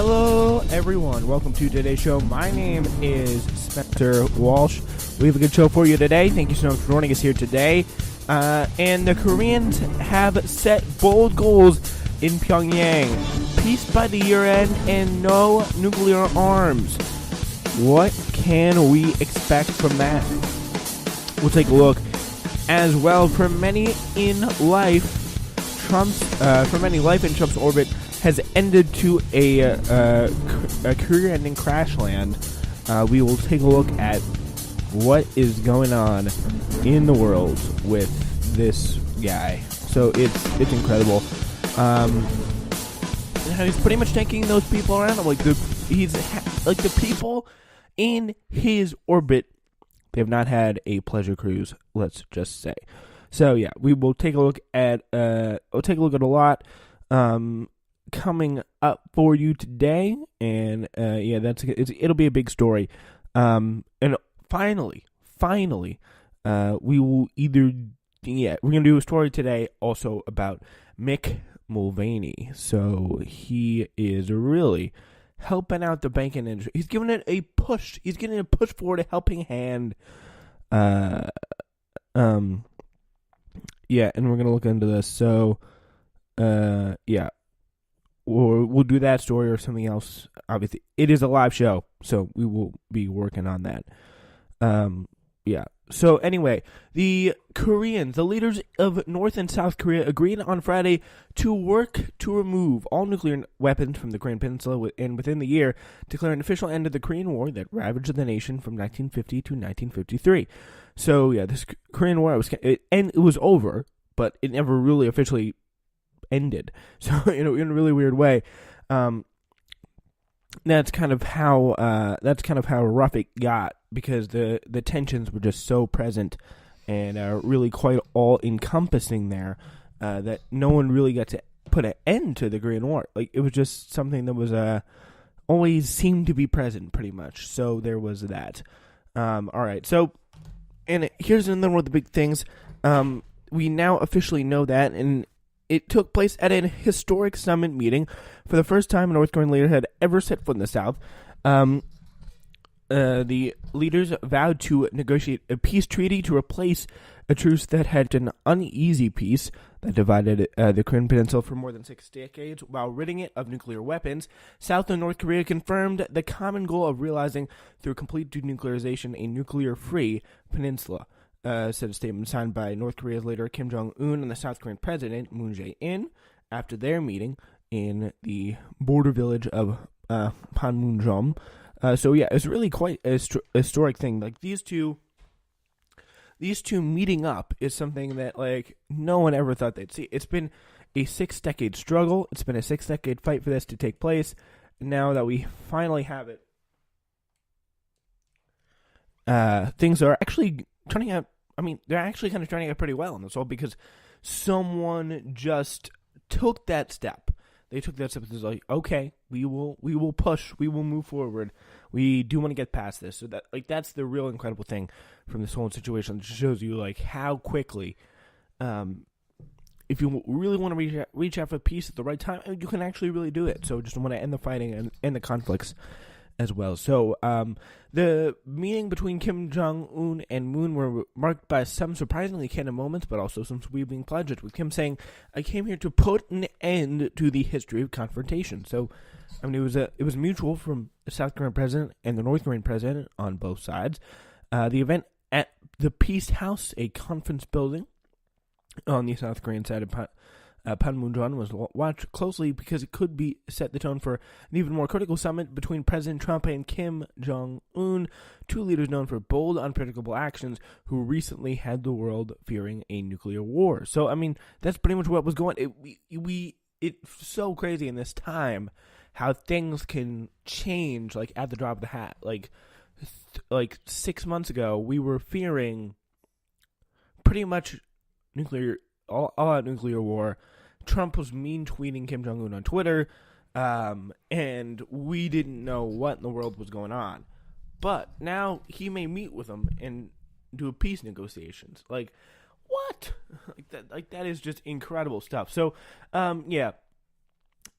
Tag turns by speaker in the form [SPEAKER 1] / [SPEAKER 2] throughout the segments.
[SPEAKER 1] Hello, everyone. Welcome to today's show. My name is Spencer Walsh. We have a good show for you today. Thank you so much for joining us here today. And the Koreans have set bold goals in Pyongyang. Peace by the year end and no nuclear arms. What can we expect from that? We'll take a look as well. For many life in Trump's orbit has ended to a career-ending crash land. We will take a look at what is going on in the world with this guy. So it's incredible. He's pretty much taking those people around him. The people in his orbit. They have not had a pleasure cruise. Let's just say. So yeah, we will take a look at. We'll take a look at a lot. Coming up for you today, and it'll be a big story. And finally, we will we're gonna do a story today also about Mick Mulvaney. So he is really helping out the banking industry. He's giving it a push. He's getting a push forward, a helping hand. And we're gonna look into this. So, Or we'll do that story or something else. Obviously, it is a live show, so we will be working on that. So anyway, the Koreans, the leaders of North and South Korea, agreed on Friday to work to remove all nuclear weapons from the Korean Peninsula and within the year declare an official end to the Korean War that ravaged the nation from 1950 to 1953. So yeah, this Korean War it was over, but it never really officially ended. So in a really weird way. That's kind of how rough it got, because the tensions were just so present and really quite all encompassing there, that no one really got to put an end to the Korean War. Like, it was just something that was always seemed to be present pretty much. So there was that. All right. So, and here's another one of the big things. We now officially know that, and it took place at an historic summit meeting. For the first time, a North Korean leader had ever set foot in the South. The leaders vowed to negotiate a peace treaty to replace a truce that had an uneasy peace that divided the Korean Peninsula for more than 6 decades, while ridding it of nuclear weapons. South and North Korea confirmed the common goal of realizing, through complete denuclearization, a nuclear-free peninsula. Said a statement signed by North Korea's leader Kim Jong-un and the South Korean president Moon Jae-in after their meeting in the border village of Panmunjom. It's really quite a historic thing. Like, these two meeting up is something that, like, no one ever thought they'd see. It's been a 6-decade struggle. It's been a 6-decade fight for this to take place. Now that we finally have it, things are actually turning out. I mean, they're actually kind of turning out pretty well in this all, because someone just took that step. They took that step. It's like, okay, we will push, we will move forward. We do want to get past this. So that's the real incredible thing from this whole situation. It just shows you, like, how quickly, if you really want to reach out for peace at the right time, you can actually really do it. So just want to end the fighting and end the conflicts as well. So the meeting between Kim Jong-un and Moon were marked by some surprisingly candid moments, but also some sweeping pledges, with Kim saying, "I came here to put an end to the history of confrontation." So, I mean, it was mutual from the South Korean president and the North Korean president on both sides. The event at the Peace House, a conference building on the South Korean side of Panmunjom, was watched closely because it could be set the tone for an even more critical summit between President Trump and Kim Jong-un, two leaders known for bold, unpredictable actions who recently had the world fearing a nuclear war. So, I mean, that's pretty much what was going on. It's so crazy in this time how things can change, like, at the drop of the hat. Like 6 months ago, we were fearing pretty much all-out nuclear war. Trump was mean-tweeting Kim Jong-un on Twitter, and we didn't know what in the world was going on. But now he may meet with him and do peace negotiations. Like, what? Like that is just incredible stuff. So,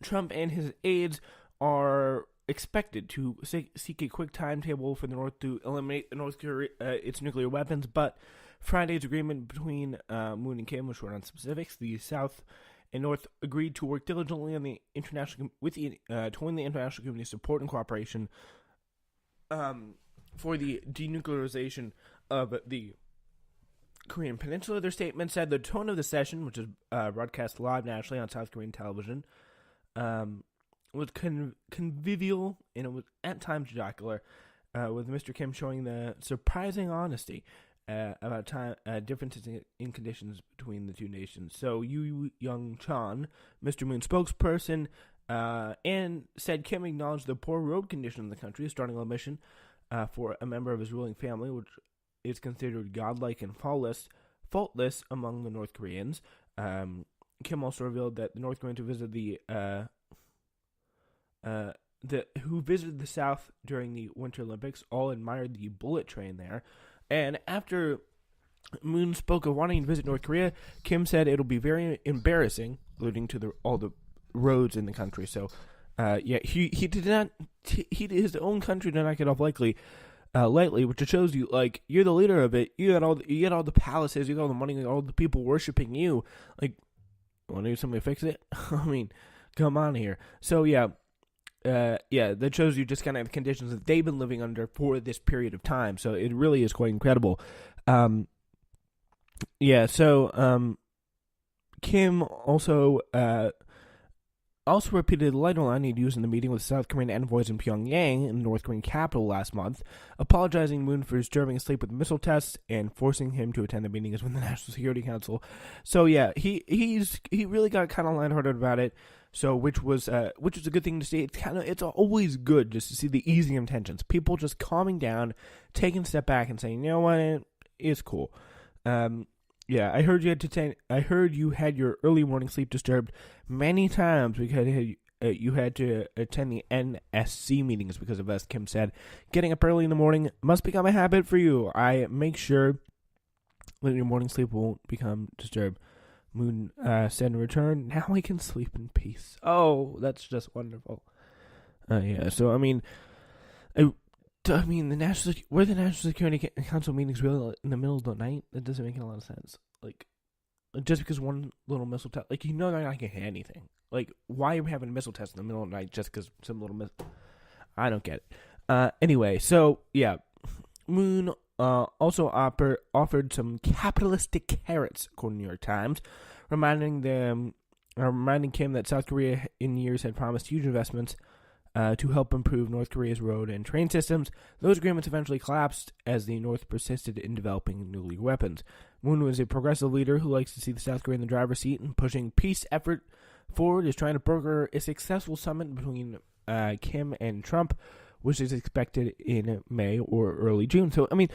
[SPEAKER 1] Trump and his aides are expected to seek a quick timetable for the North to eliminate its nuclear weapons, but Friday's agreement between Moon and Kim was short on specifics. The South and North agreed to work diligently on the towing the international community's support and cooperation for the denuclearization of the Korean Peninsula. Their statement said the tone of the session, which is broadcast live nationally on South Korean television, was convivial and it was at times jocular, with Mr. Kim showing the surprising honesty about differences in conditions between the two nations. So Yoo Young-chan, Mr. Moon's spokesperson, and said Kim acknowledged the poor road condition in the country, starting a mission for a member of his ruling family, which is considered godlike and faultless among the North Koreans. Kim also revealed that the North Koreans who visited the South during the Winter Olympics all admired the bullet train there. And after Moon spoke of wanting to visit North Korea, Kim said it'll be very embarrassing, alluding to all the roads in the country. So, he did not. His own country did not get off lightly, which shows you, like, you're the leader of it. You got all the palaces, you got all the money, all the people worshiping you. Like, want to do something to fix it? I mean, come on here. So that shows you just kind of the conditions that they've been living under for this period of time. So it really is quite incredible. Kim also repeated the lighter line he'd used in the meeting with South Korean envoys in Pyongyang in the North Korean capital last month, apologizing Moon for disturbing his sleep with missile tests and forcing him to attend the meeting as with the National Security Council. So yeah, he really got kind of lighthearted about it. So which is a good thing to see. It's always good just to see the easing of tensions, people just calming down, taking a step back and saying, you know what, it's cool. I heard you had your early morning sleep disturbed many times because you had to attend the NSC meetings because of us, Kim said. Getting up early in the morning must become a habit for you. I make sure that your morning sleep won't become disturbed. Moon said in return, now I can sleep in peace. Oh, that's just wonderful. So I mean, the National Security Council meetings really in the middle of the night? That doesn't make a lot of sense. Like, just because one little missile test, like, they're not gonna hit anything. Like, why are we having a missile test in the middle of the night just because some little missile? I don't get it. Anyway, so yeah, Moon also offered some capitalistic carrots, according to the New York Times, reminding Kim that South Korea in years had promised huge investments to help improve North Korea's road and train systems. Those agreements eventually collapsed as the North persisted in developing nuclear weapons. Moon was a progressive leader who likes to see the South Korea in the driver's seat and pushing peace effort forward, is trying to broker a successful summit between Kim and Trump, which is expected in May or early June. So, I mean,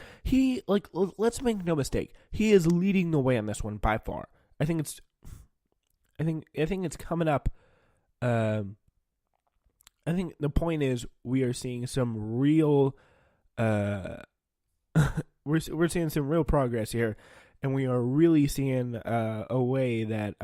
[SPEAKER 1] let's make no mistake, he is leading the way on this one by far. I think it's coming up. I think the point is we are seeing some real, we're seeing some real progress here, and we are really seeing a way that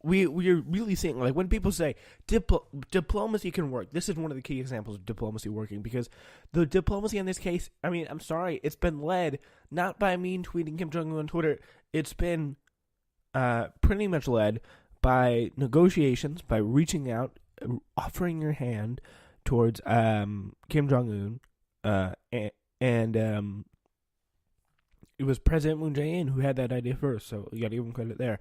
[SPEAKER 1] we are really seeing, like, when people say diplomacy can work, this is one of the key examples of diplomacy working, because the diplomacy in this case, I mean, I'm sorry, it's been led not by me tweeting Kim Jong-un on Twitter. It's been pretty much led by negotiations, by reaching out, offering your hand towards Kim Jong-un, and it was President Moon Jae-in who had that idea first, so you got to give him credit there.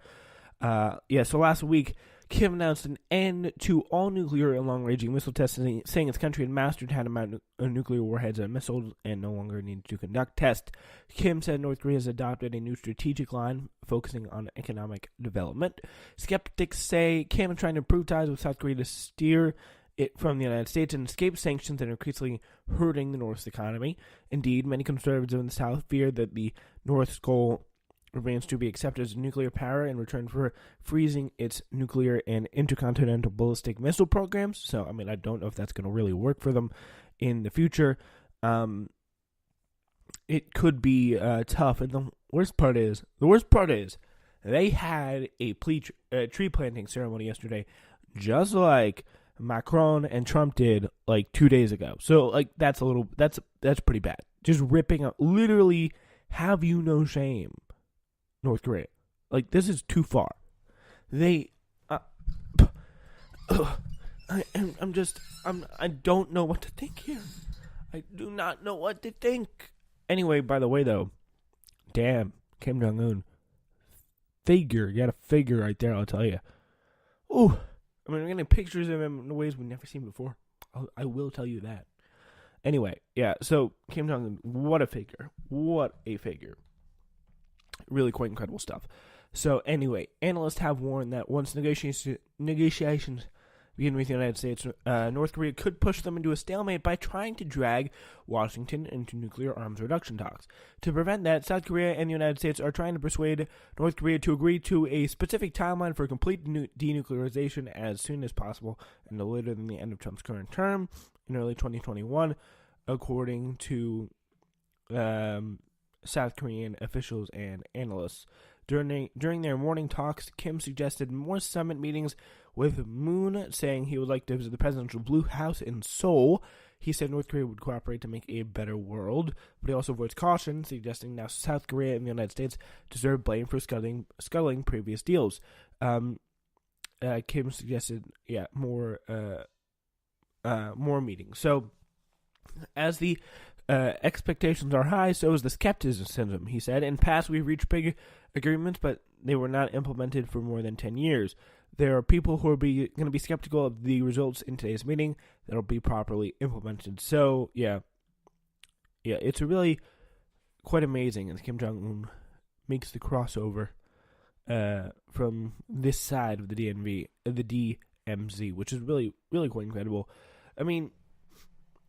[SPEAKER 1] So last week, Kim announced an end to all nuclear and long-ranging missile testing, saying its country had mastered how to mount nuclear warheads and missiles and no longer needed to conduct tests. Kim said North Korea has adopted a new strategic line focusing on economic development. Skeptics say Kim is trying to improve ties with South Korea to steer it from the United States and escape sanctions that are increasingly hurting the North's economy. Indeed, many conservatives in the South fear that the North's goal remains to be accepted as a nuclear power in return for freezing its nuclear and intercontinental ballistic missile programs. So, I mean, I don't know if that's going to really work for them in the future. It could be tough. And the worst part is they had a tree planting ceremony yesterday. just like Macron and Trump did like 2 days ago. So like that's pretty bad. Just ripping up, literally, have you no shame, North Korea? Like, this is too far. I don't know what to think here. I do not know what to think. Anyway, by the way, though, damn, Kim Jong-un, figure, you got a figure right there, I'll tell you. Ooh, I mean, we're getting pictures of him in ways we've never seen before. I will tell you that. Anyway, yeah, so Kim Jong-un, what a figure. What a figure. Really quite incredible stuff. So anyway, analysts have warned that once negotiations begin with the United States, North Korea could push them into a stalemate by trying to drag Washington into nuclear arms reduction talks. To prevent that, South Korea and the United States are trying to persuade North Korea to agree to a specific timeline for complete denuclearization as soon as possible and no later than the end of Trump's current term in early 2021, according to South Korean officials and analysts. During their morning talks, Kim suggested more summit meetings, with Moon saying he would like to visit the presidential Blue House in Seoul. He said North Korea would cooperate to make a better world, but he also voiced caution, suggesting now South Korea and the United States deserve blame for scuttling previous deals. Kim suggested, more meetings. So, as the expectations are high, so is the skepticism, he said. In past, we've reached big agreements, but they were not implemented for more than 10 years. There are people who are going to be skeptical of the results in today's meeting that will be properly implemented. So, yeah, it's really quite amazing as Kim Jong-un makes the crossover from this side of the DMZ, which is really, really quite incredible. I mean,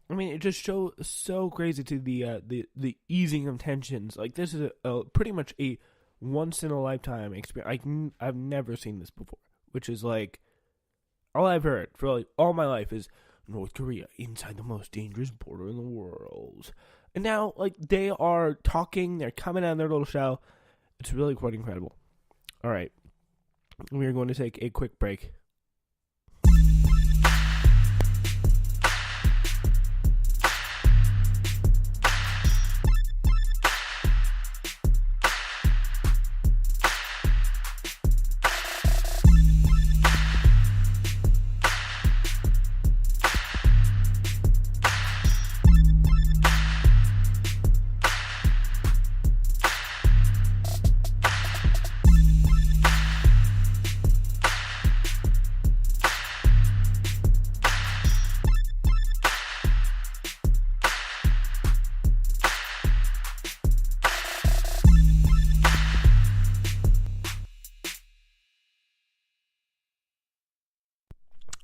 [SPEAKER 1] it just shows so crazy to the easing of tensions. Like, this is a pretty much a once-in-a-lifetime experience. I've never seen this before, which is like, all I've heard for like all my life is North Korea inside the most dangerous border in the world. And now, like, they are talking, they're coming out of their little shell. It's really quite incredible. All right, we are going to take a quick break.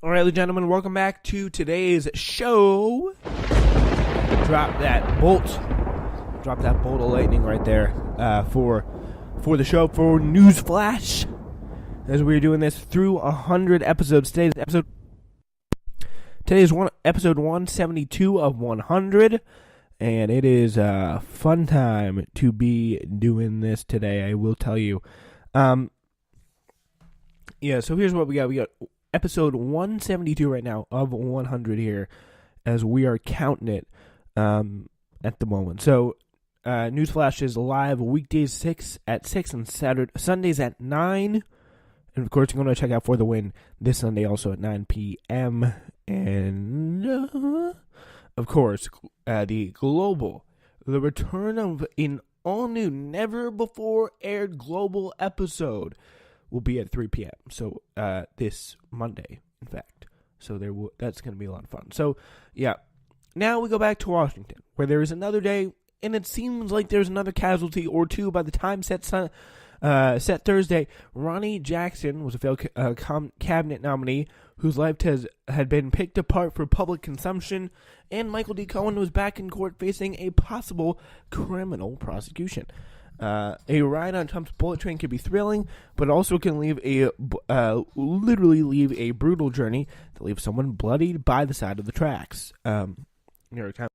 [SPEAKER 1] All right, ladies and gentlemen, welcome back to today's show. Drop that bolt of lightning right there for the show, for News Flash, as we're doing this through 100 episodes. Today's episode episode 172 of 100, and it is a fun time to be doing this today, I will tell you. So here's what we got. We got episode 172 right now of 100 here, as we are counting it at the moment. So, Newsflash is live weekdays at 6 and Sundays at 9. And, of course, you're going to check out For the Win this Sunday also at 9 p.m. And, of course, the return of an all-new, never-before-aired global episode will be at 3 p.m. So, this Monday, in fact. So, that's going to be a lot of fun. So, yeah. Now we go back to Washington, where there is another day, and it seems like there's another casualty or two by the time set Thursday. Ronnie Jackson was a failed cabinet nominee whose life had been picked apart for public consumption, and Michael D. Cohen was back in court facing a possible criminal prosecution. A ride on Trump's bullet train can be thrilling, but also can literally leave a brutal journey that leaves someone bloodied by the side of the tracks. New York Times